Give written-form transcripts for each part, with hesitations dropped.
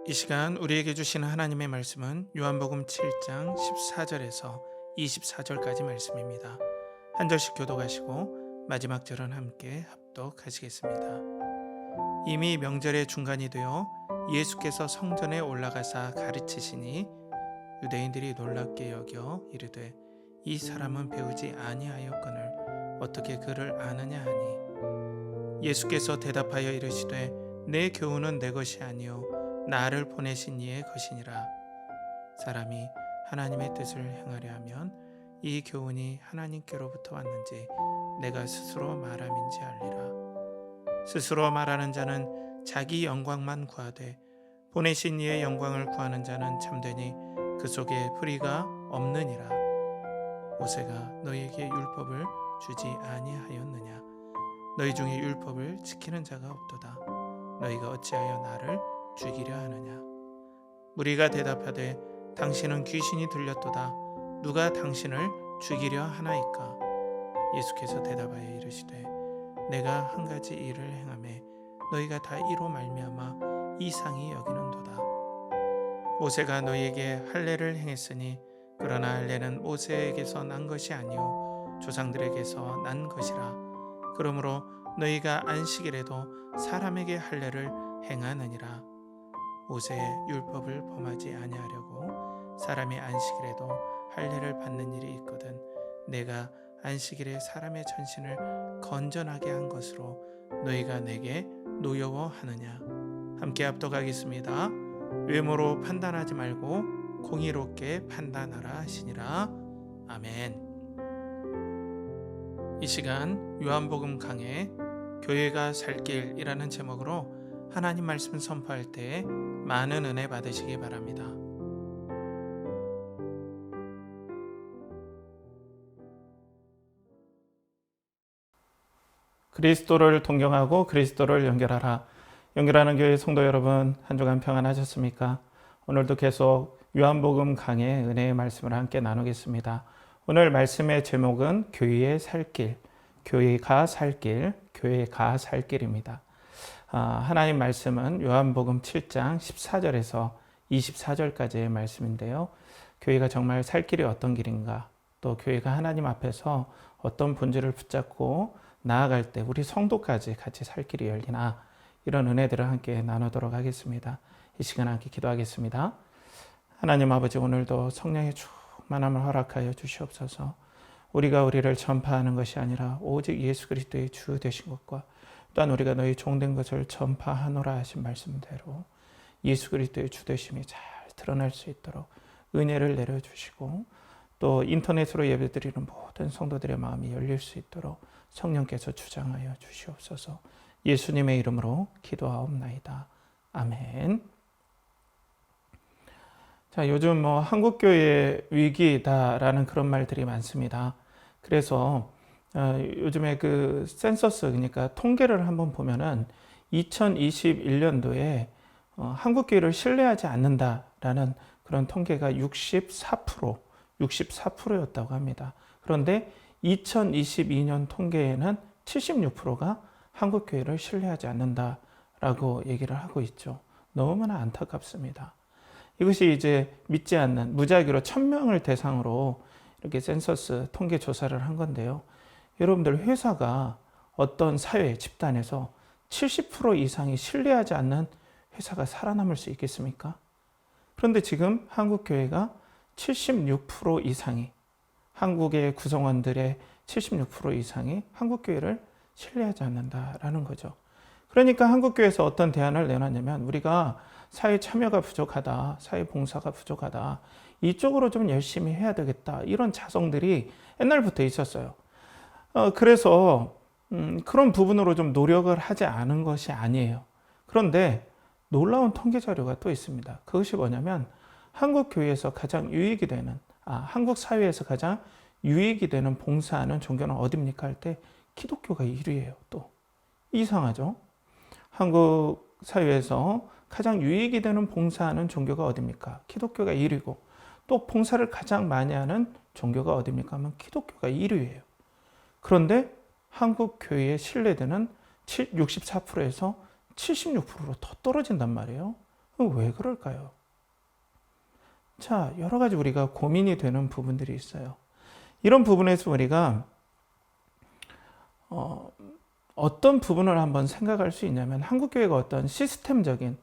이 시간 우리에게 주시는 하나님의 말씀은 요한복음 7장 14절에서 24절까지 말씀입니다. 한 절씩 교독하시고 마지막 절은 함께 합독하시겠습니다. 이미 명절의 중간이 되어 예수께서 성전에 올라가사 가르치시니 유대인들이 놀랍게 여겨 이르되 이 사람은 배우지 아니하였거늘 어떻게 그를 아느냐 하니 예수께서 대답하여 이르시되 내 교훈은 내 것이 아니요 나를 보내신 이의 것이니라. 사람이 하나님의 뜻을 행하려 하면 이 교훈이 하나님께로부터 왔는지 내가 스스로 말함인지 알리라. 스스로 말하는 자는 자기 영광만 구하되 보내신 이의 영광을 구하는 자는 참되니 그 속에 불의가 없느니라. 모세가 너희에게 율법을 주지 아니하였느냐? 너희 중에 율법을 지키는 자가 없도다. 너희가 어찌하여 나를 죽이려 하느냐? 무리가 대답하되 당신은 귀신이 들렸도다. 누가 당신을 죽이려 하나이까? 예수께서 대답하여 이르시되 내가 한 가지 일을 행하매 너희가 다 이로 말미암아 이상히 여기는도다. 모세가 너희에게 할례를 행했으니 그러나 할례는 모세에게서 난 것이 아니요 조상들에게서 난 것이라. 그러므로 너희가 안식일에도 사람에게 할례를 행하느니라. 모세의 율법을 범하지 아니하려고 사람이 안식일에도 할례를 받는 일이 있거든 내가 안식일에 사람의 전신을 건전하게 한 것으로 너희가 내게 노여워하느냐? 함께 합독하겠습니다. 외모로 판단하지 말고 공의롭게 판단하라 하시니라. 아멘. 이 시간 요한복음 강해 교회가 살 길이라는 제목으로 하나님 말씀 선포할 때 많은 은혜 받으시기 바랍니다. 그리스도를 동경하고 그리스도를 연결하라. 연결하는 교회 성도 여러분, 한 주간 평안하셨습니까? 오늘도 계속 요한복음 강의 은혜의 말씀을 함께 나누겠습니다. 오늘 말씀의 제목은 교회의 살 길, 교회가 살 길, 교회가 살 길입니다. 하나님 말씀은 요한복음 7장 14절에서 24절까지의 말씀인데요. 교회가 정말 살 길이 어떤 길인가, 또 교회가 하나님 앞에서 어떤 본질을 붙잡고 나아갈 때 우리 성도까지 같이 살 길이 열리나, 이런 은혜들을 함께 나누도록 하겠습니다. 이 시간 함께 기도하겠습니다. 하나님 아버지, 오늘도 성령의 충만함을 허락하여 주시옵소서. 우리가 우리를 전파하는 것이 아니라 오직 예수 그리스도의 주 되신 것과 또한 우리가 너희 종된 것을 전파하노라 하신 말씀대로 예수 그리스도의 주 되심이 잘 드러날 수 있도록 은혜를 내려주시고, 또 인터넷으로 예배드리는 모든 성도들의 마음이 열릴 수 있도록 성령께서 주장하여 주시옵소서. 예수님의 이름으로 기도하옵나이다. 아멘. 자, 요즘 한국교회 위기다라는 그런 말들이 많습니다. 그래서 요즘에 그 센서스, 그러니까 통계를 한번 보면은 2021년도에 한국교회를 신뢰하지 않는다라는 그런 통계가 64%였다고 합니다. 그런데 2022년 통계에는 76%가 한국교회를 신뢰하지 않는다라고 얘기를 하고 있죠. 너무나 안타깝습니다. 이것이 이제 믿지 않는 무작위로 1000명을 대상으로 이렇게 센서스 통계 조사를 한 건데요. 여러분들, 회사가 어떤 사회 집단에서 70% 이상이 신뢰하지 않는 회사가 살아남을 수 있겠습니까? 그런데 지금 한국교회가 76% 이상이, 한국의 구성원들의 76% 이상이 한국교회를 신뢰하지 않는다라는 거죠. 그러니까 한국교회에서 어떤 대안을 내놨냐면, 우리가 사회 참여가 부족하다, 사회 봉사가 부족하다, 이쪽으로 좀 열심히 해야 되겠다, 이런 자성들이 옛날부터 있었어요. 그래서 그런 부분으로 좀 노력을 하지 않은 것이 아니에요. 그런데 놀라운 통계 자료가 또 있습니다. 그것이 뭐냐면, 한국 교회에서 가장 유익이 되는, 한국 사회에서 가장 유익이 되는 봉사하는 종교는 어디입니까 할 때 기독교가 1위예요. 또 이상하죠? 한국 사회에서 가장 유익이 되는 봉사하는 종교가 어디입니까? 기독교가 1위고, 또 봉사를 가장 많이 하는 종교가 어디입니까 하면 기독교가 1위예요. 그런데 한국 교회의 신뢰도는 64%에서 76%로 더 떨어진단 말이에요. 왜 그럴까요? 자, 여러 가지 우리가 고민이 되는 부분들이 있어요. 이런 부분에서 우리가 어떤 부분을 한번 생각할 수 있냐면, 한국교회가 어떤 시스템적인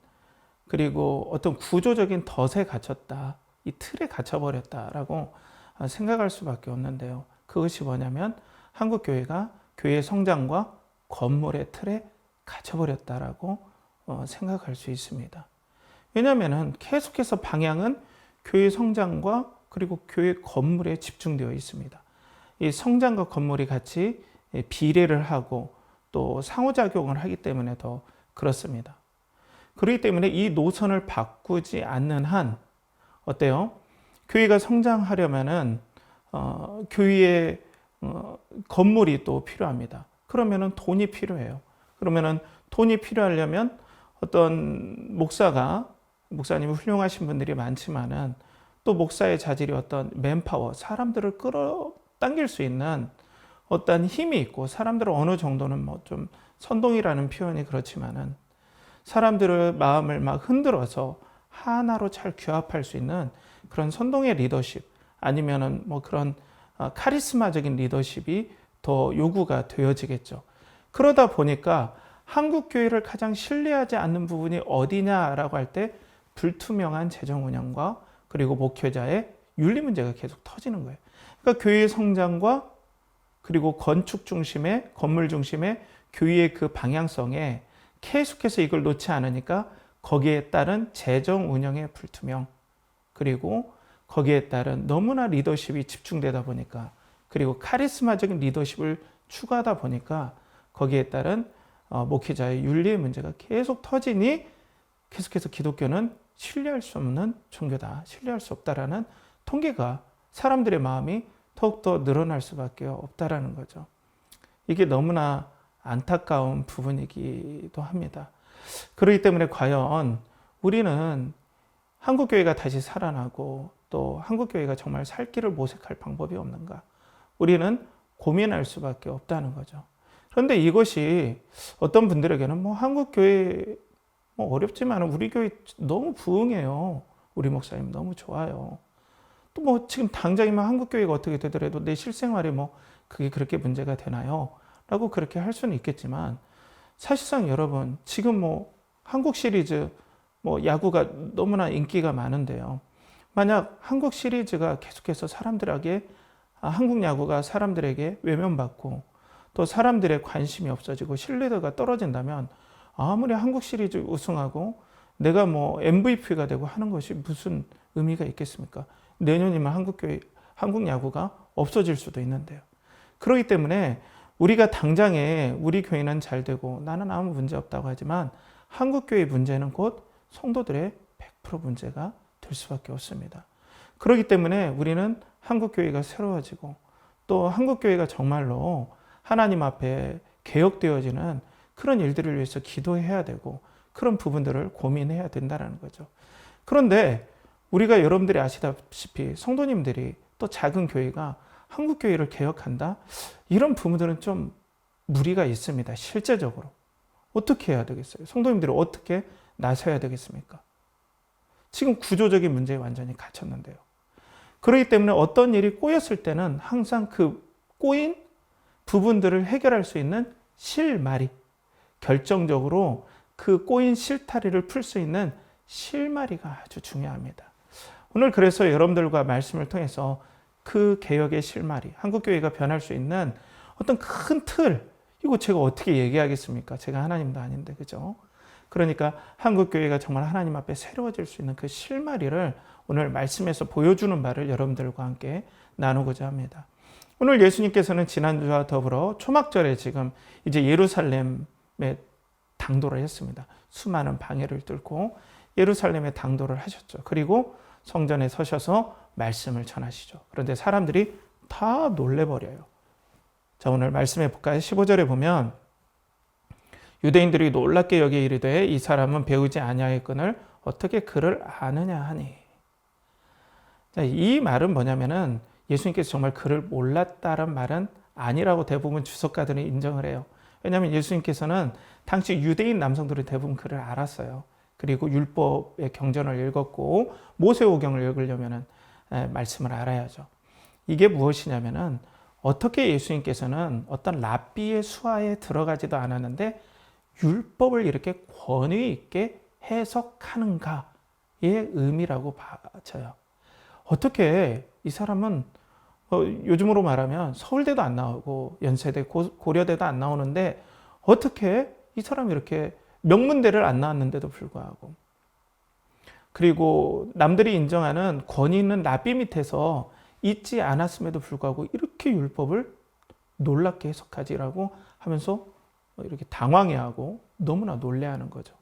그리고 어떤 구조적인 덫에 갇혔다, 이 틀에 갇혀버렸다라고 생각할 수밖에 없는데요. 그것이 뭐냐면 한국교회가 교회의 성장과 건물의 틀에 갇혀버렸다라고 생각할 수 있습니다. 왜냐하면 계속해서 방향은 교회 성장과 그리고 교회 건물에 집중되어 있습니다. 이 성장과 건물이 같이 비례를 하고 또 상호작용을 하기 때문에 더 그렇습니다. 그렇기 때문에 이 노선을 바꾸지 않는 한 어때요? 교회가 성장하려면은 교회의 건물이 또 필요합니다. 그러면은 돈이 필요해요. 그러면은 돈이 필요하려면 어떤 목사님이 훌륭하신 분들이 많지만은 또 목사의 자질이 어떤 맨파워, 사람들을 끌어당길 수 있는 어떤 힘이 있고, 사람들을 어느 정도는 뭐 좀 선동이라는 표현이 그렇지만은 사람들의 마음을 막 흔들어서 하나로 잘 규합할 수 있는 그런 선동의 리더십, 아니면은 뭐 그런 카리스마적인 리더십이 더 요구가 되어지겠죠. 그러다 보니까 한국 교회를 가장 신뢰하지 않는 부분이 어디냐라고 할 때 불투명한 재정 운영과 그리고 목회자의 윤리 문제가 계속 터지는 거예요. 그러니까 교회의 성장과 그리고 건축 중심의, 건물 중심의 교회의 그 방향성에 계속해서 이걸 놓지 않으니까 거기에 따른 재정 운영의 불투명, 그리고 거기에 따른 너무나 리더십이 집중되다 보니까, 그리고 카리스마적인 리더십을 추구하다 보니까 거기에 따른 목회자의 윤리의 문제가 계속 터지니 계속해서 기독교는 신뢰할 수 없는 종교다, 신뢰할 수 없다라는 통계가, 사람들의 마음이 더욱더 늘어날 수밖에 없다라는 거죠. 이게 너무나 안타까운 부분이기도 합니다. 그렇기 때문에 과연 우리는 한국교회가 다시 살아나고 또 한국교회가 정말 살 길을 모색할 방법이 없는가? 우리는 고민할 수밖에 없다는 거죠. 그런데 이것이 어떤 분들에게는 뭐 한국교회 뭐 어렵지만 우리 교회 너무 부흥해요. 우리 목사님 너무 좋아요. 또 뭐 지금 당장이면 한국교회가 어떻게 되더라도 내 실생활에 뭐 그게 그렇게 문제가 되나요? 라고 그렇게 할 수는 있겠지만, 사실상 여러분 지금 뭐 한국 시리즈 뭐 야구가 너무나 인기가 많은데요. 만약 한국 시리즈가 계속해서 사람들에게 한국 야구가 사람들에게 외면받고 또 사람들의 관심이 없어지고 신뢰도가 떨어진다면 아무리 한국 시리즈 우승하고 내가 뭐 MVP가 되고 하는 것이 무슨 의미가 있겠습니까? 내년이면 한국 야구가 없어질 수도 있는데요. 그렇기 때문에 우리가 당장에 우리 교회는 잘 되고 나는 아무 문제 없다고 하지만 한국 교회의 문제는 곧 성도들의 100% 문제가 될 수밖에 없습니다. 그렇기 때문에 우리는 한국 교회가 새로워지고 또 한국 교회가 정말로 하나님 앞에 개혁되어지는 그런 일들을 위해서 기도해야 되고 그런 부분들을 고민해야 된다는 거죠. 그런데 우리가 여러분들이 아시다시피 성도님들이 또 작은 교회가 한국 교회를 개혁한다? 이런 부분들은 좀 무리가 있습니다. 실제적으로. 어떻게 해야 되겠어요? 성도님들이 어떻게 나서야 되겠습니까? 지금 구조적인 문제에 완전히 갇혔는데요. 그렇기 때문에 어떤 일이 꼬였을 때는 항상 그 꼬인 부분들을 해결할 수 있는 실마리, 결정적으로 그 꼬인 실타리를 풀 수 있는 실마리가 아주 중요합니다. 오늘 그래서 여러분들과 말씀을 통해서 그 개혁의 실마리, 한국교회가 변할 수 있는 어떤 큰 틀, 이거 제가 어떻게 얘기하겠습니까? 제가 하나님도 아닌데, 그죠? 그러니까 한국교회가 정말 하나님 앞에 새로워질 수 있는 그 실마리를 오늘 말씀에서 보여주는 바를 여러분들과 함께 나누고자 합니다. 오늘 예수님께서는 지난주와 더불어 초막절에 지금 이제 예루살렘에 당도를 했습니다. 수많은 방해를 뚫고 예루살렘에 당도를 하셨죠. 그리고 성전에 서셔서 말씀을 전하시죠. 그런데 사람들이 다 놀래버려요. 자, 오늘 말씀해 볼까요? 15절에 보면 유대인들이 놀랍게 여기 이르되 이 사람은 배우지 아니하였거늘 어떻게 그를 아느냐 하니. 자, 이 말은 뭐냐면은 예수님께서 정말 그를 몰랐다는 말은 아니라고 대부분 주석가들은 인정을 해요. 왜냐하면 예수님께서는 당시 유대인 남성들은 대부분 그를 알았어요. 그리고 율법의 경전을 읽었고 모세오경을 읽으려면 말씀을 알아야죠. 이게 무엇이냐면은 어떻게 예수님께서는 어떤 랍비의 수하에 들어가지도 않았는데 율법을 이렇게 권위 있게 해석하는가의 의미라고 봐져요. 어떻게 이 사람은 요즘으로 말하면 서울대도 안 나오고 연세대, 고려대도 안 나오는데 어떻게 이 사람이 이렇게 명문대를 안 나왔는데도 불구하고, 그리고 남들이 인정하는 권위 있는 랍비 밑에서 있지 않았음에도 불구하고 이렇게 율법을 놀랍게 해석하지라고 하면서 이렇게 당황해하고 너무나 놀래하는 거죠.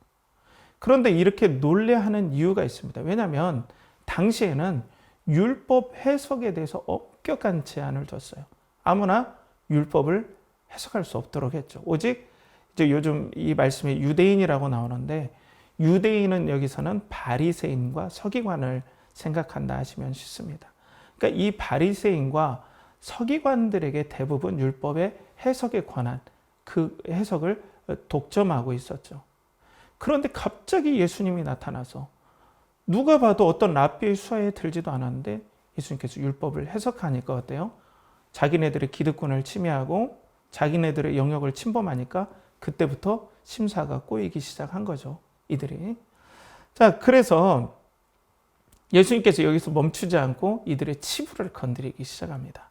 그런데 이렇게 놀래하는 이유가 있습니다. 왜냐하면 당시에는 율법 해석에 대해서 엄격한 제한을 뒀어요. 아무나 율법을 해석할 수 없도록 했죠. 오직 이제 요즘 이 말씀에 유대인이라고 나오는데, 유대인은 여기서는 바리새인과 서기관을 생각한다 하시면 쉽습니다. 그러니까 이 바리새인과 서기관들에게 대부분 율법의 해석의 권한, 그 해석을 독점하고 있었죠. 그런데 갑자기 예수님이 나타나서 누가 봐도 어떤 랍비의 수하에 들지도 않았는데 예수님께서 율법을 해석하니까 어때요? 자기네들의 기득권을 침해하고 자기네들의 영역을 침범하니까 그때부터 심사가 꼬이기 시작한 거죠, 이들이. 자, 그래서 예수님께서 여기서 멈추지 않고 이들의 치부를 건드리기 시작합니다.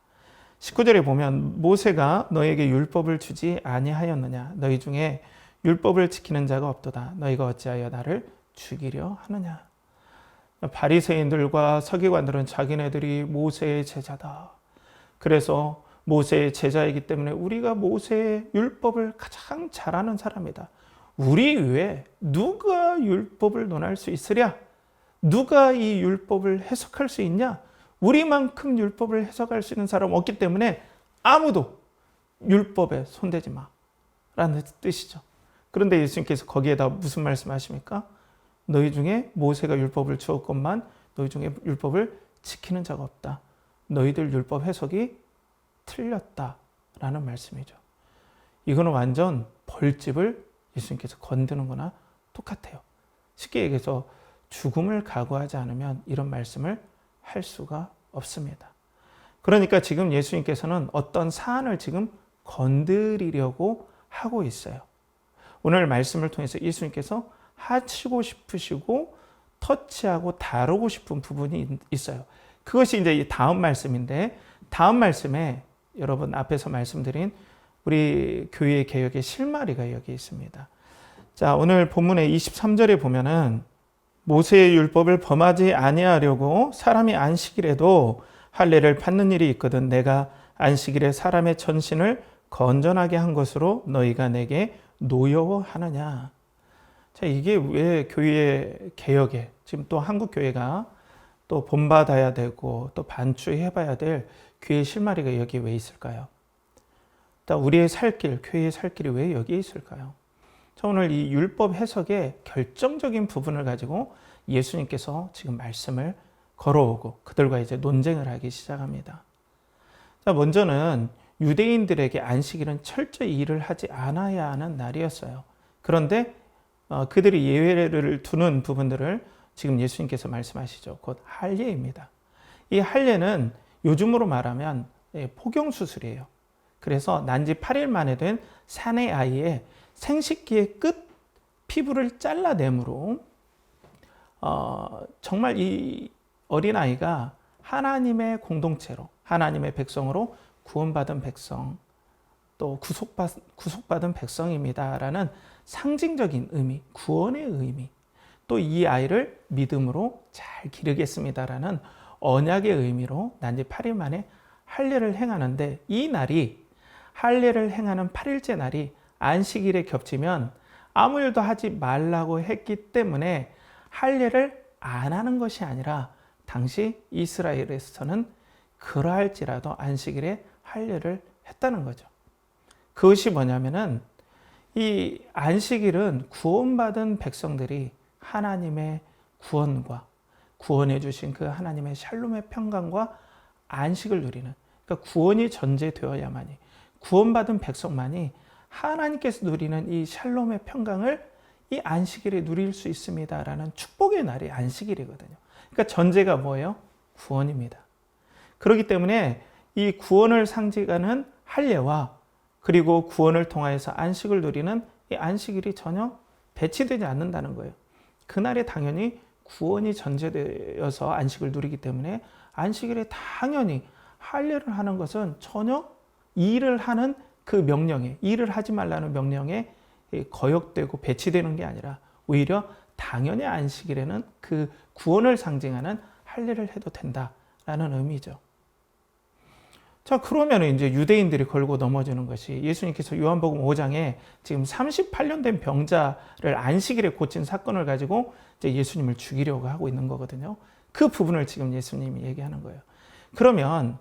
19절에 보면 모세가 너에게 율법을 주지 아니하였느냐? 너희 중에 율법을 지키는 자가 없도다. 너희가 어찌하여 나를 죽이려 하느냐? 바리새인들과 서기관들은 자기네들이 모세의 제자다. 그래서 모세의 제자이기 때문에 우리가 모세의 율법을 가장 잘 아는 사람이다. 우리 외에 누가 율법을 논할 수 있으랴? 누가 이 율법을 해석할 수 있냐? 우리만큼 율법을 해석할 수 있는 사람 없기 때문에 아무도 율법에 손대지 마 라는 뜻이죠. 그런데 예수님께서 거기에다 무슨 말씀하십니까? 너희 중에 모세가 율법을 주었건만 너희 중에 율법을 지키는 자가 없다. 너희들 율법 해석이 틀렸다라는 말씀이죠. 이거는 완전 벌집을 예수님께서 건드는 거나 똑같아요. 쉽게 얘기해서 죽음을 각오하지 않으면 이런 말씀을 할 수가 없습니다. 그러니까 지금 예수님께서는 어떤 사안을 지금 건드리려고 하고 있어요. 오늘 말씀을 통해서 예수님께서 하시고 싶으시고 터치하고 다루고 싶은 부분이 있어요. 그것이 이제 다음 말씀인데, 다음 말씀에 여러분 앞에서 말씀드린 우리 교회의 개혁의 실마리가 여기 있습니다. 자, 오늘 본문의 23절에 보면은 모세의 율법을 범하지 아니하려고 사람이 안식일에도 할례를 받는 일이 있거든 내가 안식일에 사람의 전신을 건전하게 한 것으로 너희가 내게 노여워하느냐. 자, 이게 왜 교회 개혁에 지금 또 한국 교회가 또 본받아야 되고 또 반추해봐야 될 교회의 실마리가 여기 왜 있을까요? 또 우리의 살 길, 교회의 살 길이 왜 여기에 있을까요? 자, 오늘 이 율법 해석의 결정적인 부분을 가지고 예수님께서 지금 말씀을 걸어오고 그들과 이제 논쟁을 하기 시작합니다. 자, 먼저는 유대인들에게 안식일은 철저히 일을 하지 않아야 하는 날이었어요. 그런데 그들이 예외를 두는 부분들을 지금 예수님께서 말씀하시죠. 곧 할례입니다. 이 할례는 요즘으로 말하면 포경수술이에요. 그래서 난지 8일 만에 된 사내 아이의 생식기의 끝 피부를 잘라내므로 정말 이 어린아이가 하나님의 공동체로, 하나님의 백성으로 구원받은 백성, 또 구속받은 백성입니다라는 상징적인 의미, 구원의 의미, 또 이 아이를 믿음으로 잘 기르겠습니다라는 언약의 의미로 난지 8일 만에 할례를 행하는데, 이 날이 할례를 행하는 8일째 날이 안식일에 겹치면 아무 일도 하지 말라고 했기 때문에 할례를 안 하는 것이 아니라 당시 이스라엘에서는 그러할지라도 안식일에 할례를 했다는 거죠. 그것이 뭐냐면은 이 안식일은 구원받은 백성들이 하나님의 구원과 구원해 주신 그 하나님의 샬롬의 평강과 안식을 누리는, 그러니까 구원이 전제되어야만이, 구원받은 백성만이 하나님께서 누리는 이 샬롬의 평강을 이 안식일에 누릴 수 있습니다라는 축복의 날이 안식일이거든요. 그러니까 전제가 뭐예요? 구원입니다. 그렇기 때문에 이 구원을 상징하는 할례와 그리고 구원을 통하여서 안식을 누리는 이 안식일이 전혀 배치되지 않는다는 거예요. 그날에 당연히 구원이 전제되어서 안식을 누리기 때문에 안식일에 당연히 할례를 하는 것은 전혀 일을 하는 그 명령에, 일을 하지 말라는 명령에 거역되고 배치되는 게 아니라 오히려 당연히 안식일에는 그 구원을 상징하는 할례를 해도 된다라는 의미죠. 자, 그러면 이제 유대인들이 걸고 넘어지는 것이 예수님께서 요한복음 5장에 지금 38년 된 병자를 안식일에 고친 사건을 가지고 이제 예수님을 죽이려고 하고 있는 거거든요. 그 부분을 지금 예수님이 얘기하는 거예요. 그러면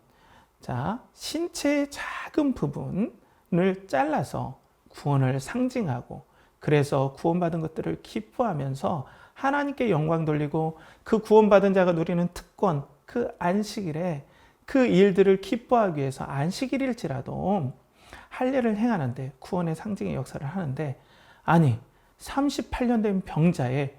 자, 신체의 작은 부분을 잘라서 구원을 상징하고 그래서 구원받은 것들을 기뻐하면서 하나님께 영광 돌리고 그 구원받은 자가 누리는 특권, 그 안식일에 그 일들을 기뻐하기 위해서 안식일일지라도 할례를 행하는데 구원의 상징의 역사를 하는데 아니 38년 된 병자의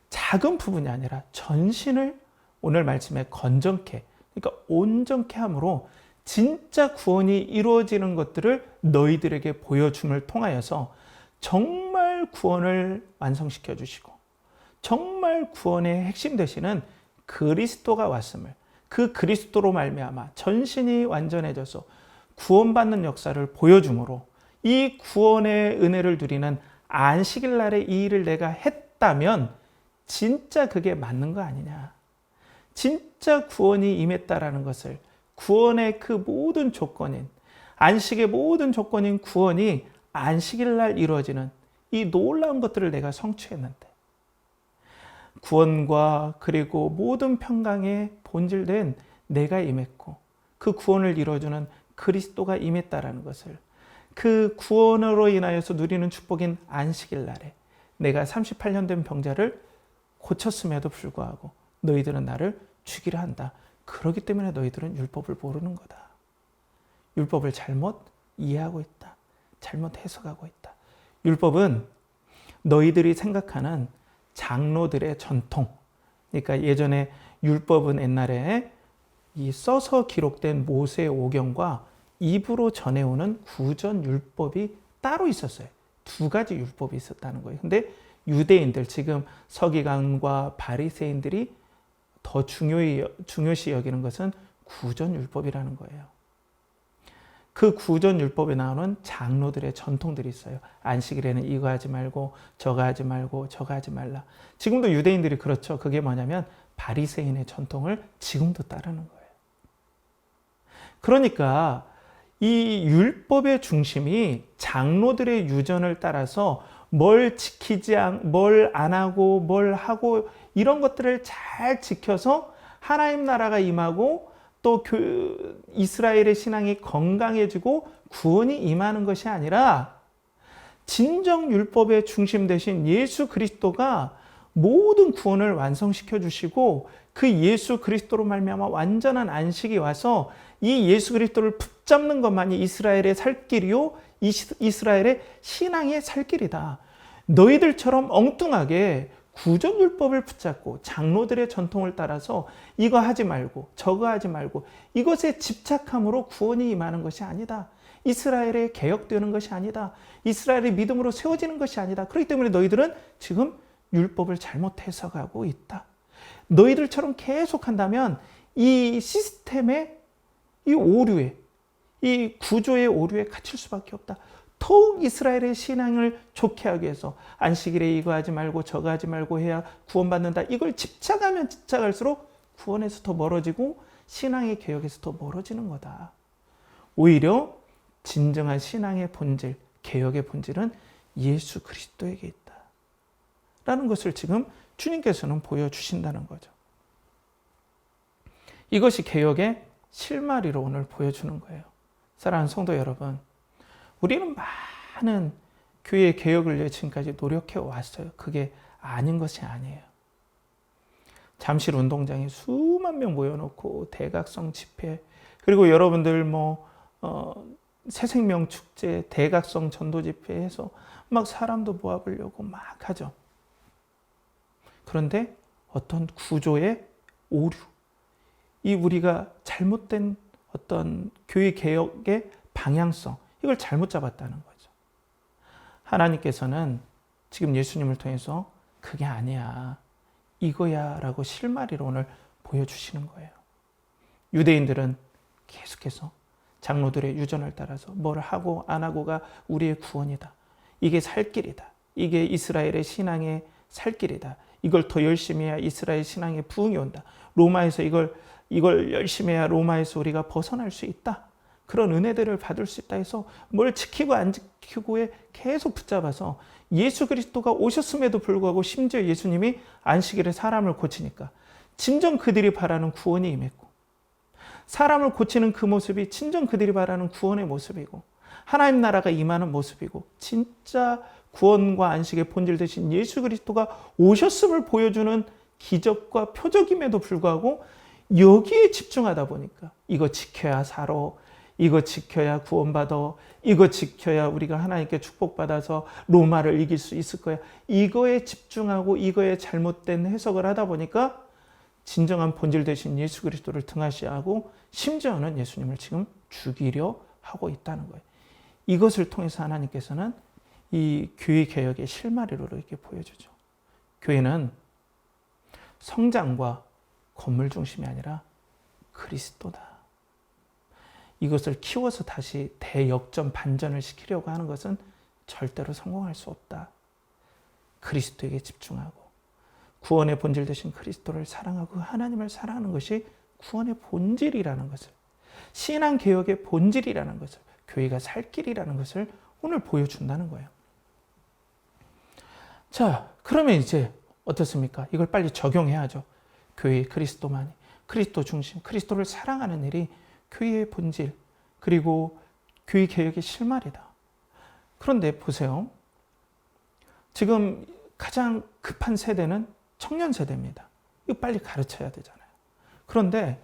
작은 부분이 아니라 전신을 오늘 말씀에 건전케 그러니까 온전케 함으로 진짜 구원이 이루어지는 것들을 너희들에게 보여줌을 통하여서 정말 구원을 완성시켜 주시고 정말 구원의 핵심 되시는 그리스도가 왔음을 그 그리스도로 말미암아 전신이 완전해져서 구원받는 역사를 보여줌으로 이 구원의 은혜를 누리는 안식일 날에 이 일을 내가 했다면 진짜 그게 맞는 거 아니냐. 진짜 구원이 임했다라는 것을 구원의 그 모든 조건인 안식의 모든 조건인 구원이 안식일 날 이루어지는 이 놀라운 것들을 내가 성취했는데 구원과 그리고 모든 평강에 본질된 내가 임했고 그 구원을 이루어주는 그리스도가 임했다라는 것을 그 구원으로 인하여서 누리는 축복인 안식일 날에 내가 38년 된 병자를 고쳤음에도 불구하고 너희들은 나를 죽이려 한다. 그렇기 때문에 너희들은 율법을 모르는 거다. 율법을 잘못 이해하고 있다. 잘못 해석하고 있다. 율법은 너희들이 생각하는 장로들의 전통. 그러니까 예전에 율법은 옛날에 이 써서 기록된 모세 오경과 입으로 전해오는 구전 율법이 따로 있었어요. 두 가지 율법이 있었다는 거예요. 근데 유대인들, 지금 서기관과 바리새인들이 더 중요시 여기는 것은 구전 율법이라는 거예요. 그 구전 율법에 나오는 장로들의 전통들이 있어요. 안식일에는 이거 하지 말고 저거 하지 말고 저거 하지 말라. 지금도 유대인들이 그렇죠. 그게 뭐냐면 바리새인의 전통을 지금도 따르는 거예요. 그러니까 이 율법의 중심이 장로들의 유전을 따라서 뭘 뭘 안 하고 뭘 하고 이런 것들을 잘 지켜서 하나님 나라가 임하고 또 이스라엘의 신앙이 건강해지고 구원이 임하는 것이 아니라 진정 율법의 중심 되신 예수 그리스도가 모든 구원을 완성시켜 주시고 그 예수 그리스도로 말미암아 완전한 안식이 와서 이 예수 그리스도를 붙잡는 것만이 이스라엘의 살 길이요 이스라엘의 신앙의 살 길이다. 너희들처럼 엉뚱하게 구전율법을 붙잡고 장로들의 전통을 따라서 이거 하지 말고 저거 하지 말고 이것에 집착함으로 구원이 임하는 것이 아니다. 이스라엘의 개혁되는 것이 아니다. 이스라엘의 믿음으로 세워지는 것이 아니다. 그렇기 때문에 너희들은 지금 율법을 잘못 해석하고 있다. 너희들처럼 계속한다면 이 시스템의 이 오류에 이 구조의 오류에 갇힐 수밖에 없다. 더욱 이스라엘의 신앙을 좋게 하기 위해서 안식일에 이거 하지 말고 저거 하지 말고 해야 구원받는다. 이걸 집착하면 집착할수록 구원에서 더 멀어지고 신앙의 개혁에서 더 멀어지는 거다. 오히려 진정한 신앙의 본질, 개혁의 본질은 예수 그리스도에게 있다. 라는 것을 지금 주님께서는 보여주신다는 거죠. 이것이 개혁의 실마리로 오늘 보여주는 거예요. 사랑하는 성도 여러분, 우리는 많은 교회 개혁을 위해 지금까지 노력해 왔어요. 그게 아닌 것이 아니에요. 잠실 운동장에 수만 명 모여놓고 대각성 집회, 그리고 여러분들 새생명 축제, 대각성 전도 집회에서 막 사람도 모아보려고 막 하죠. 그런데 어떤 구조의 오류, 이 우리가 잘못된 어떤 교회 개혁의 방향성, 이걸 잘못 잡았다는 거죠. 하나님께서는 지금 예수님을 통해서 그게 아니야, 이거야 라고 실마리로 오늘 보여주시는 거예요. 유대인들은 계속해서 장로들의 유전을 따라서 뭘 하고 안 하고가 우리의 구원이다. 이게 살 길이다. 이게 이스라엘의 신앙의 살 길이다. 이걸 더 열심히 해야 이스라엘 신앙의 부흥이 온다. 로마에서 이걸 열심히 해야 로마에서 우리가 벗어날 수 있다. 그런 은혜들을 받을 수 있다 해서 뭘 지키고 안 지키고에 계속 붙잡아서 예수 그리스도가 오셨음에도 불구하고 심지어 예수님이 안식일에 사람을 고치니까 진정 그들이 바라는 구원이 임했고, 사람을 고치는 그 모습이 진정 그들이 바라는 구원의 모습이고, 하나님 나라가 임하는 모습이고, 진짜 구원과 안식의 본질 되신 예수 그리스도가 오셨음을 보여주는 기적과 표적임에도 불구하고 여기에 집중하다 보니까 이거 지켜야 살아, 이거 지켜야 구원받아, 이거 지켜야 우리가 하나님께 축복받아서 로마를 이길 수 있을 거야, 이거에 집중하고 이거에 잘못된 해석을 하다 보니까 진정한 본질 되신 예수 그리스도를 등하시하고 심지어는 예수님을 지금 죽이려 하고 있다는 거예요. 이것을 통해서 하나님께서는 이 교회 개혁의 실마리로 이렇게 보여주죠. 교회는 성장과 건물 중심이 아니라 그리스도다. 이것을 키워서 다시 대역전 반전을 시키려고 하는 것은 절대로 성공할 수 없다. 그리스도에게 집중하고 구원의 본질 되신 그리스도를 사랑하고 하나님을 사랑하는 것이 구원의 본질이라는 것을, 신앙개혁의 본질이라는 것을, 교회가 살 길이라는 것을 오늘 보여준다는 거예요. 자, 그러면 이제 어떻습니까? 이걸 빨리 적용해야죠. 교회의 그리스도만이, 그리스도 중심, 그리스도를 사랑하는 일이 교회의 본질, 그리고 교회 개혁의 실마리다. 그런데 보세요. 지금 가장 급한 세대는 청년 세대입니다. 이거 빨리 가르쳐야 되잖아요. 그런데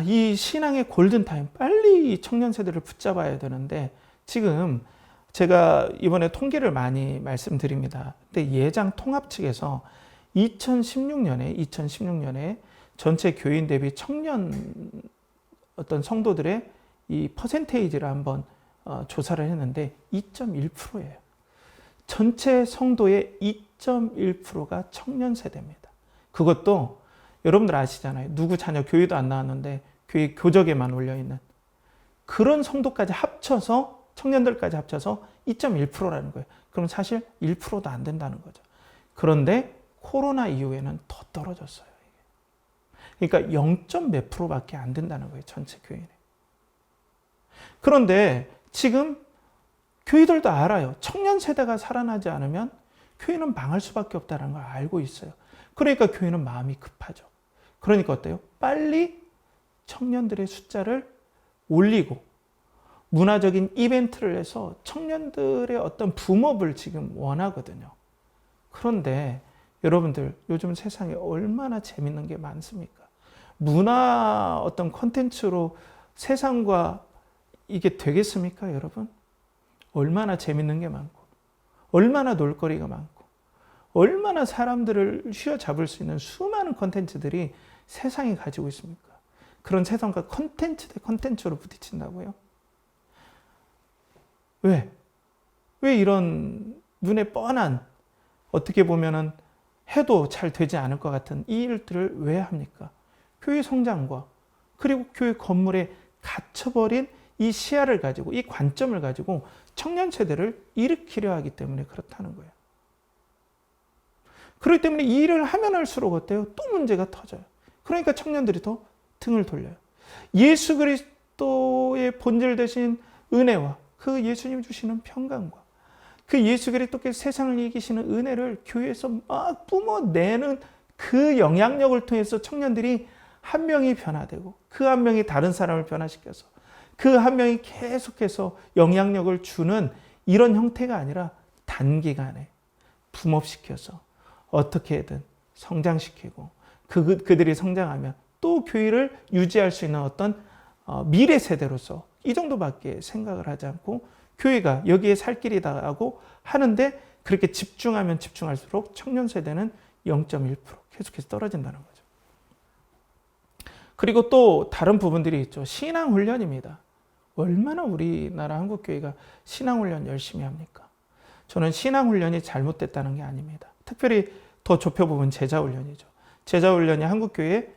이 신앙의 골든타임, 빨리 이 청년 세대를 붙잡아야 되는데, 지금 제가 이번에 통계를 많이 말씀드립니다. 근데 예장 통합 측에서 2016년에 전체 교인 대비 청년 어떤 성도들의 이 퍼센테이지를 한번 조사를 했는데 2.1%예요. 전체 성도의 2.1%가 청년 세대입니다. 그것도 여러분들 아시잖아요. 누구 자녀 교회도 안 나왔는데 교회 교적에만 올려있는 그런 성도까지 합쳐서, 청년들까지 합쳐서 2.1%라는 거예요. 그럼 사실 1%도 안 된다는 거죠. 그런데 코로나 이후에는 더 떨어졌어요. 그러니까 0.몇 %밖에 안 된다는 거예요. 전체 교인에. 그런데 지금 교회들도 알아요. 청년 세대가 살아나지 않으면 교회는 망할 수밖에 없다는 걸 알고 있어요. 그러니까 교회는 마음이 급하죠. 그러니까 어때요? 빨리 청년들의 숫자를 올리고 문화적인 이벤트를 해서 청년들의 어떤 붐업을 지금 원하거든요. 그런데 여러분들, 요즘 세상에 얼마나 재밌는 게 많습니까? 문화 어떤 콘텐츠로 세상과 이게 되겠습니까, 여러분? 얼마나 재밌는 게 많고, 얼마나 놀거리가 많고, 얼마나 사람들을 휘어잡을 수 있는 수많은 콘텐츠들이 세상이 가지고 있습니까? 그런 세상과 콘텐츠 대 콘텐츠로 부딪힌다고요? 왜 이런 눈에 뻔한, 어떻게 보면은 해도 잘 되지 않을 것 같은 이 일들을 왜 합니까? 교회 성장과 그리고 교회 건물에 갇혀버린 이 시야를 가지고, 이 관점을 가지고 청년 세대를 일으키려 하기 때문에 그렇다는 거예요. 그렇기 때문에 이 일을 하면 할수록 어때요? 또 문제가 터져요. 그러니까 청년들이 더 등을 돌려요. 예수 그리스도의 본질 되신 은혜와 그 예수님 주시는 평강과 그 예수 그리스도께서 세상을 이기시는 은혜를 교회에서 막 뿜어내는 그 영향력을 통해서 청년들이 한 명이 변화되고 그 한 명이 다른 사람을 변화시켜서 그 한 명이 계속해서 영향력을 주는 이런 형태가 아니라 단기간에 붐업시켜서 어떻게든 성장시키고 그들이 성장하면 또 교회를 유지할 수 있는 어떤 미래 세대로서 이 정도밖에 생각을 하지 않고 교회가 여기에 살 길이다 하고 하는데 그렇게 집중하면 집중할수록 청년 세대는 0.1% 계속해서 떨어진다는 거죠. 그리고 또 다른 부분들이 있죠. 신앙훈련입니다. 얼마나 우리나라 한국교회가 신앙훈련 열심히 합니까? 저는 신앙훈련이 잘못됐다는 게 아닙니다. 특별히 더 좁혀보면 제자훈련이죠. 제자훈련이 한국교회에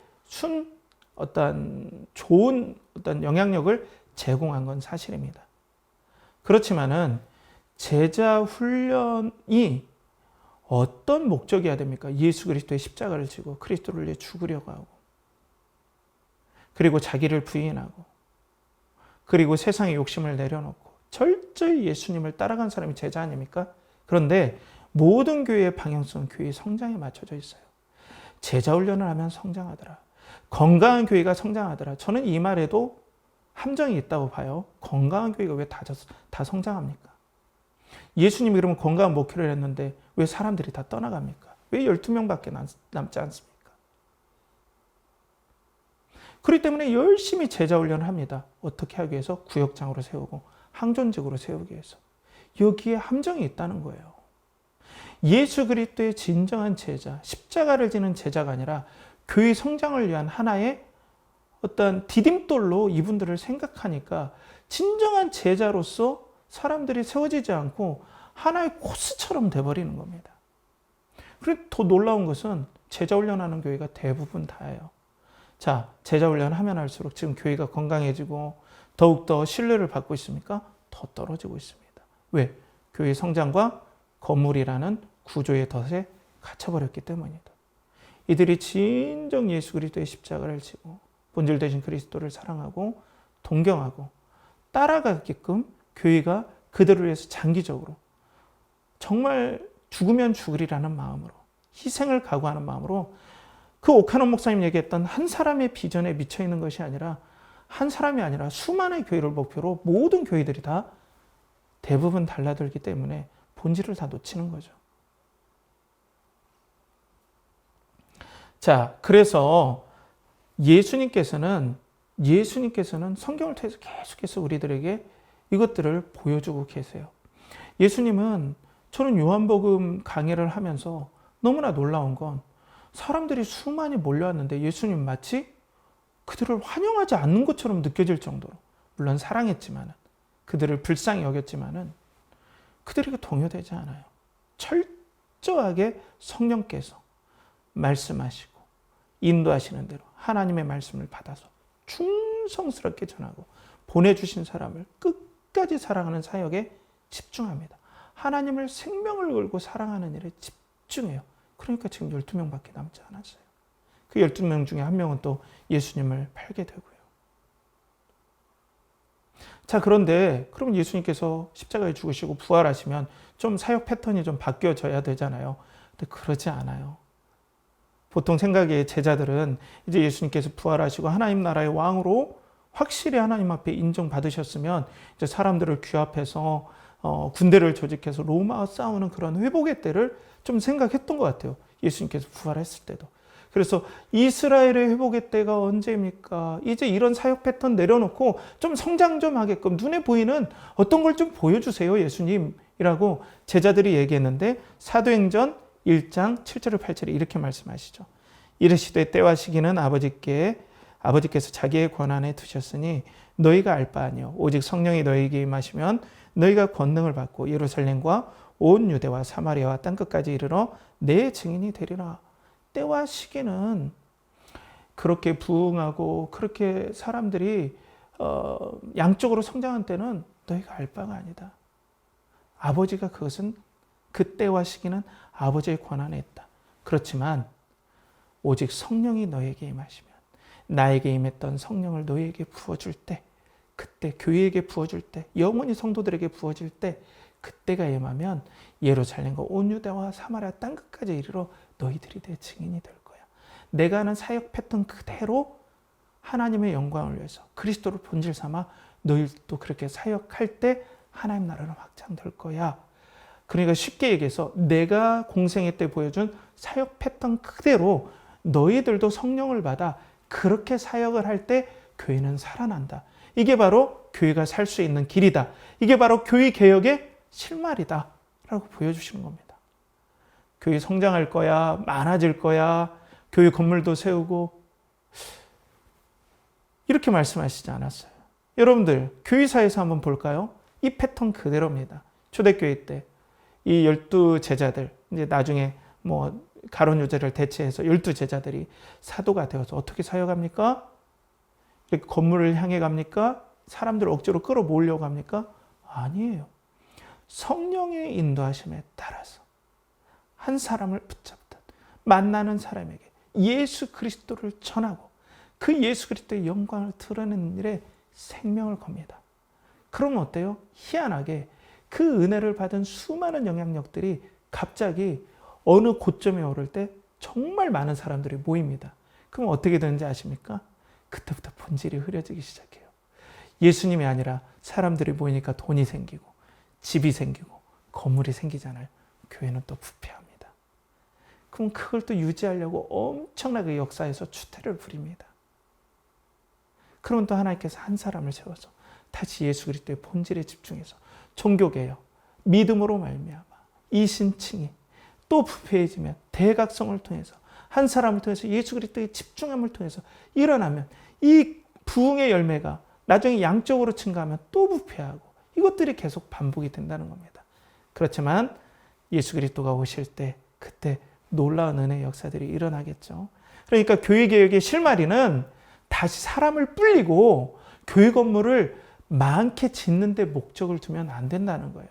좋은 영향력을 제공한 건 사실입니다. 그렇지만은 제자훈련이 어떤 목적이어야 됩니까? 예수 그리스도의 십자가를 지고 그리스도를 위해 죽으려고 하고, 그리고 자기를 부인하고, 그리고 세상의 욕심을 내려놓고 철저히 예수님을 따라간 사람이 제자 아닙니까? 그런데 모든 교회의 방향성은 교회의 성장에 맞춰져 있어요. 제자 훈련을 하면 성장하더라. 건강한 교회가 성장하더라. 저는 이 말에도 함정이 있다고 봐요. 건강한 교회가 왜 다 성장합니까? 예수님이 그러면 건강한 목회를 했는데 왜 사람들이 다 떠나갑니까? 왜 12명밖에 남지 않습니까? 그렇기 때문에 열심히 제자 훈련을 합니다. 어떻게 하기 위해서? 구역장으로 세우고 항존직으로 세우기 위해서. 여기에 함정이 있다는 거예요. 예수 그리스도의 진정한 제자, 십자가를 지는 제자가 아니라 교회 성장을 위한 하나의 어떤 디딤돌로 이분들을 생각하니까 진정한 제자로서 사람들이 세워지지 않고 하나의 코스처럼 돼버리는 겁니다. 그리고 더 놀라운 것은 제자 훈련하는 교회가 대부분 다예요. 자, 제자 훈련하면 할수록 지금 교회가 건강해지고 더욱더 신뢰를 받고 있습니까? 더 떨어지고 있습니다. 왜? 교회 성장과 건물이라는 구조의 덫에 갇혀버렸기 때문이다. 이들이 진정 예수 그리스도의 십자가를 지고 본질 되신 그리스도를 사랑하고 동경하고 따라가게끔 교회가 그들을 위해서 장기적으로 정말 죽으면 죽으리라는 마음으로 희생을 각오하는 마음으로 그 오카논 목사님 얘기했던 한 사람의 비전에 미쳐 있는 것이 아니라 한 사람이 아니라 수많은 교회를 목표로 모든 교회들이 다 대부분 달라들기 때문에 본질을 다 놓치는 거죠. 자, 그래서 예수님께서는 성경을 통해서 계속해서 우리들에게 이것들을 보여주고 계세요. 예수님은 저는 요한복음 강해를 하면서 너무나 놀라운 건 사람들이 수많이 몰려왔는데 예수님 마치 그들을 환영하지 않는 것처럼 느껴질 정도로, 물론 사랑했지만은, 그들을 불쌍히 여겼지만은 그들에게 동요되지 않아요. 철저하게 성령께서 말씀하시고 인도하시는 대로 하나님의 말씀을 받아서 충성스럽게 전하고 보내주신 사람을 끝까지 사랑하는 사역에 집중합니다. 하나님을 생명을 걸고 사랑하는 일에 집중해요. 그러니까 지금 12명밖에 남지 않았어요. 그 12명 중에 한 명은 또 예수님을 팔게 되고요. 자, 그런데 그럼 예수님께서 십자가에 죽으시고 부활하시면 좀 사역 패턴이 좀 바뀌어져야 되잖아요. 근데 그러지 않아요. 보통 생각에 제자들은 이제 예수님께서 부활하시고 하나님 나라의 왕으로 확실히 하나님 앞에 인정받으셨으면 이제 사람들을 규합해서 군대를 조직해서 로마와 싸우는 그런 회복의 때를 좀 생각했던 것 같아요. 예수님께서 부활했을 때도. 그래서 이스라엘의 회복의 때가 언제입니까? 이제 이런 사역 패턴 내려놓고 좀 성장 좀 하게끔 눈에 보이는 어떤 걸 좀 보여주세요, 예수님이라고 제자들이 얘기했는데 사도행전 1장 7절을 8절에 이렇게 말씀하시죠. 이르시되 때와 시기는 아버지께서 자기의 권한에 두셨으니 너희가 알 바 아니요 오직 성령이 너희에게 임하시면 너희가 권능을 받고 예루살렘과 온 유대와 사마리아와 땅끝까지 이르러 내 증인이 되리라. 때와 시기는 그렇게 부흥하고 그렇게 사람들이 양쪽으로 성장한 때는 너희가 알 바가 아니다. 아버지가 그것은 그 때와 시기는 아버지의 권한에 있다. 그렇지만 오직 성령이 너에게 임하시면 나에게 임했던 성령을 너에게 부어줄 때, 그때 교회에게 부어줄 때, 영원히 성도들에게 부어줄 때, 그때가 임하면 예루살렘과 온 유대와 사마리아 땅끝까지 이르러 너희들이 내 증인이 될 거야. 내가 하는 사역 패턴 그대로 하나님의 영광을 위해서 그리스도를 본질 삼아 너희도 그렇게 사역할 때 하나님 나라는 확장될 거야. 그러니까 쉽게 얘기해서 내가 공생애 때 보여준 사역 패턴 그대로 너희들도 성령을 받아 그렇게 사역을 할 때 교회는 살아난다. 이게 바로 교회가 살 수 있는 길이다. 이게 바로 교회 개혁의 실마리다 라고 보여주시는 겁니다. 교회 성장할 거야, 많아질 거야, 교회 건물도 세우고 이렇게 말씀하시지 않았어요. 여러분들 교회사에서 한번 볼까요? 이 패턴 그대로입니다. 초대교회 때 이 12제자들, 이제 나중에 뭐 가룟 유다를 대체해서 12제자들이 사도가 되어서 어떻게 사역합니까? 이렇게 건물을 향해 갑니까? 사람들을 억지로 끌어모으려고 합니까? 아니에요. 성령의 인도하심에 따라서 한 사람을 붙잡듯 만나는 사람에게 예수 그리스도를 전하고 그 예수 그리스도의 영광을 드러내는 일에 생명을 겁니다. 그러면 어때요? 희한하게 그 은혜를 받은 수많은 영향력들이 갑자기 어느 고점에 오를 때 정말 많은 사람들이 모입니다. 그럼 어떻게 되는지 아십니까? 그때부터 본질이 흐려지기 시작해요. 예수님이 아니라 사람들이 모이니까 돈이 생기고 집이 생기고 건물이 생기잖아요. 교회는 또 부패합니다. 그럼 그걸 또 유지하려고 엄청나게 역사에서 추태를 부립니다. 그럼 또 하나님께서 한 사람을 세워서 다시 예수 그리스도의 본질에 집중해서 종교개혁, 믿음으로 말미암아 이신칭이 또 부패해지면 대각성을 통해서 한 사람을 통해서 예수 그리스도의 집중함을 통해서 일어나면 이 부흥의 열매가 나중에 양적으로 증가하면 또 부패하고 이것들이 계속 반복이 된다는 겁니다. 그렇지만 예수 그리스도가 오실 때 그때 놀라운 은혜의 역사들이 일어나겠죠. 그러니까 교회개혁의 실마리는 다시 사람을 불리고 교회 건물을 많게 짓는 데 목적을 두면 안 된다는 거예요.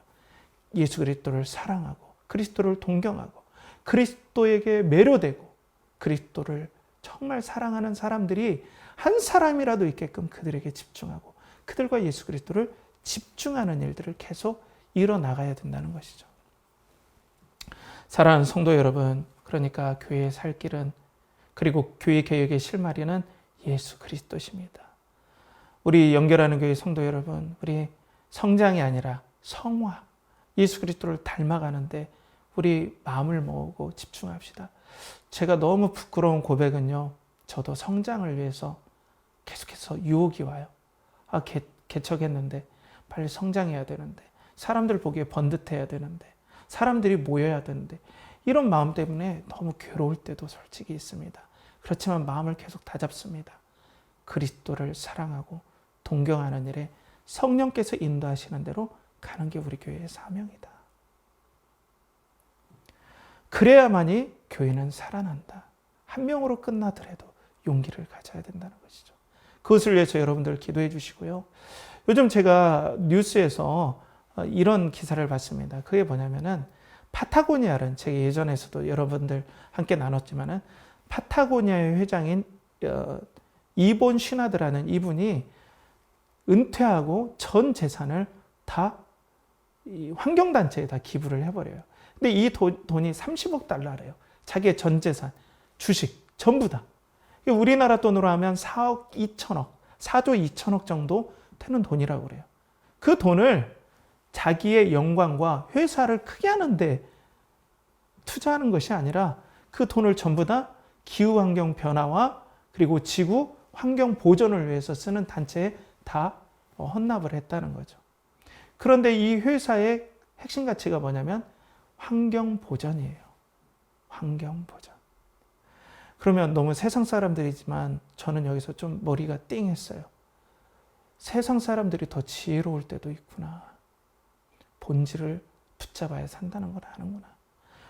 예수 그리스도를 사랑하고 그리스도를 동경하고 그리스도에게 매료되고 그리스도를 정말 사랑하는 사람들이 한 사람이라도 있게끔 그들에게 집중하고 그들과 예수 그리스도를 집중하는 일들을 계속 이뤄나가야 된다는 것이죠. 사랑하는 성도 여러분, 그러니까 교회의 살 길은 그리고 교회 개혁의 실마리는 예수 그리스도십니다. 우리 연결하는 교회 성도 여러분, 우리 성장이 아니라 성화, 예수 그리스도를 닮아가는데 우리 마음을 모으고 집중합시다. 제가 너무 부끄러운 고백은요, 저도 성장을 위해서 계속해서 유혹이 와요. 개척했는데 빨리 성장해야 되는데 사람들 보기에 번듯해야 되는데 사람들이 모여야 되는데 이런 마음 때문에 너무 괴로울 때도 솔직히 있습니다. 그렇지만 마음을 계속 다잡습니다. 그리스도를 사랑하고 동경하는 일에 성령께서 인도하시는 대로 가는 게 우리 교회의 사명이다. 그래야만이 교회는 살아난다. 한 명으로 끝나더라도 용기를 가져야 된다는 것이죠. 그것을 위해서 여러분들 기도해 주시고요. 요즘 제가 뉴스에서 이런 기사를 봤습니다. 그게 뭐냐면은 파타고니아는 제가 예전에서도 여러분들 함께 나눴지만은 파타고니아의 회장인 이본 슈나드라는 이분이 은퇴하고 전 재산을 다 환경단체에 다 기부를 해버려요. 근데 이 돈이 30억 달러래요. 자기의 전 재산, 주식 전부 다. 우리나라 돈으로 하면 4억 2천억, 4조 2천억 정도 되는 돈이라고 그래요. 그 돈을 자기의 영광과 회사를 크게 하는데 투자하는 것이 아니라 그 돈을 전부 다 기후환경 변화와 그리고 지구 환경 보존을 위해서 쓰는 단체에 다 헌납을 했다는 거죠. 그런데 이 회사의 핵심 가치가 뭐냐면 환경 보전이에요. 환경 보전. 그러면 너무 세상 사람들이지만 저는 여기서 좀 머리가 띵했어요. 세상 사람들이 더 지혜로울 때도 있구나. 본질을 붙잡아야 산다는 걸 아는구나.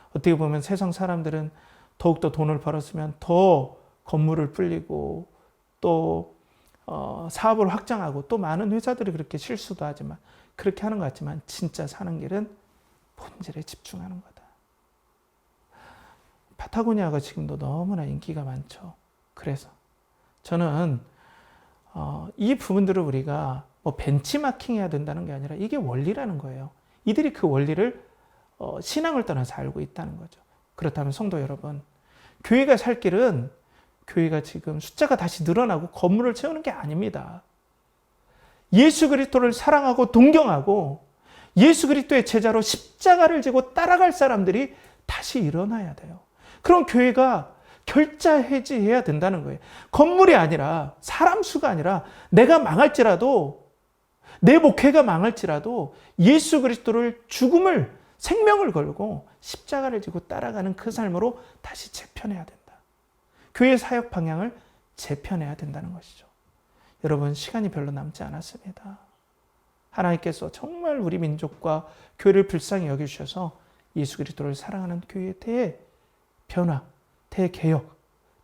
어떻게 보면 세상 사람들은 더욱더 돈을 벌었으면 더 건물을 불리고 또 사업을 확장하고 또 많은 회사들이 그렇게 실수도 하지만 그렇게 하는 것 같지만 진짜 사는 길은 본질에 집중하는 거다. 파타고니아가 지금도 너무나 인기가 많죠. 그래서 저는 이 부분들을 우리가 뭐 벤치마킹 해야 된다는 게 아니라 이게 원리라는 거예요. 이들이 그 원리를 신앙을 떠나서 알고 있다는 거죠. 그렇다면 성도 여러분, 교회가 살 길은 교회가 지금 숫자가 다시 늘어나고 건물을 채우는 게 아닙니다. 예수 그리스도를 사랑하고 동경하고 예수 그리스도의 제자로 십자가를 지고 따라갈 사람들이 다시 일어나야 돼요. 그럼 교회가 결자 해지해야 된다는 거예요. 건물이 아니라, 사람 수가 아니라, 내가 망할지라도, 내 목회가 망할지라도 예수 그리스도를 죽음을, 생명을 걸고 십자가를 지고 따라가는 그 삶으로 다시 재편해야 된다. 교회 사역 방향을 재편해야 된다는 것이죠. 여러분, 시간이 별로 남지 않았습니다. 하나님께서 정말 우리 민족과 교회를 불쌍히 여기주셔서 예수 그리스도를 사랑하는 교회의 대변화, 대개혁,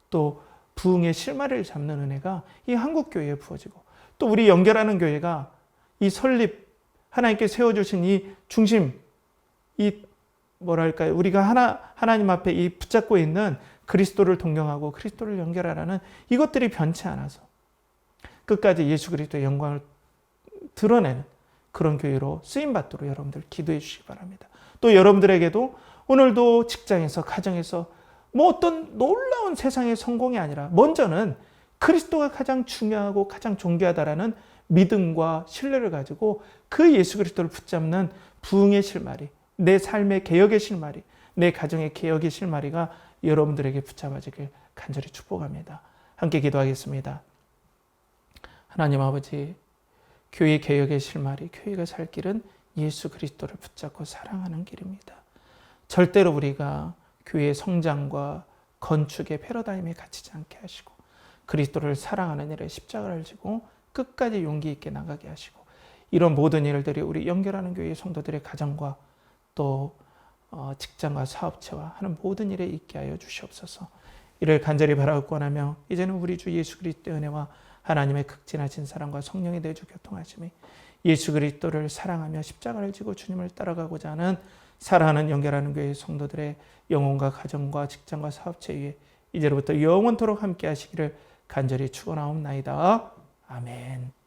또 부흥의 실마리를 잡는 은혜가 이 한국교회에 부어지고, 또 우리 연결하는 교회가 이 설립, 하나님께 세워주신 이 중심, 이 뭐랄까요, 우리가 하나님 앞에 이 붙잡고 있는 그리스도를 동경하고 그리스도를 연결하라는 이것들이 변치 않아서 끝까지 예수 그리스도의 영광을 드러내는 그런 교회로 쓰임받도록 여러분들 기도해 주시기 바랍니다. 또 여러분들에게도 오늘도 직장에서, 가정에서 뭐 어떤 놀라운 세상의 성공이 아니라 먼저는 그리스도가 가장 중요하고 가장 존귀하다라는 믿음과 신뢰를 가지고 그 예수 그리스도를 붙잡는 부흥의 실마리, 내 삶의 개혁의 실마리, 내 가정의 개혁의 실마리가 여러분들에게 붙잡아지길 간절히 축복합니다. 함께 기도하겠습니다. 하나님 아버지, 교회 개혁의 실마리, 교회가 살 길은 예수 그리스도를 붙잡고 사랑하는 길입니다. 절대로 우리가 교회의 성장과 건축의 패러다임에 갇히지 않게 하시고 그리스도를 사랑하는 일에 십자가를 지고 끝까지 용기 있게 나가게 하시고, 이런 모든 일들이 우리 연결하는 교회의 성도들의 가정과 또 직장과 사업체와 하는 모든 일에 있게 하여 주시옵소서. 이를 간절히 바라고 원하며, 이제는 우리 주 예수 그리스도의 은혜와 하나님의 극진하신 사랑과 성령의 내주 교통하심이 예수 그리스도를 사랑하며 십자가를 지고 주님을 따라가고자 하는 사랑하는 연결하는 교회의 성도들의 영혼과 가정과 직장과 사업체 위에 이제로부터 영원토록 함께 하시기를 간절히 축원하옵나이다. 아멘.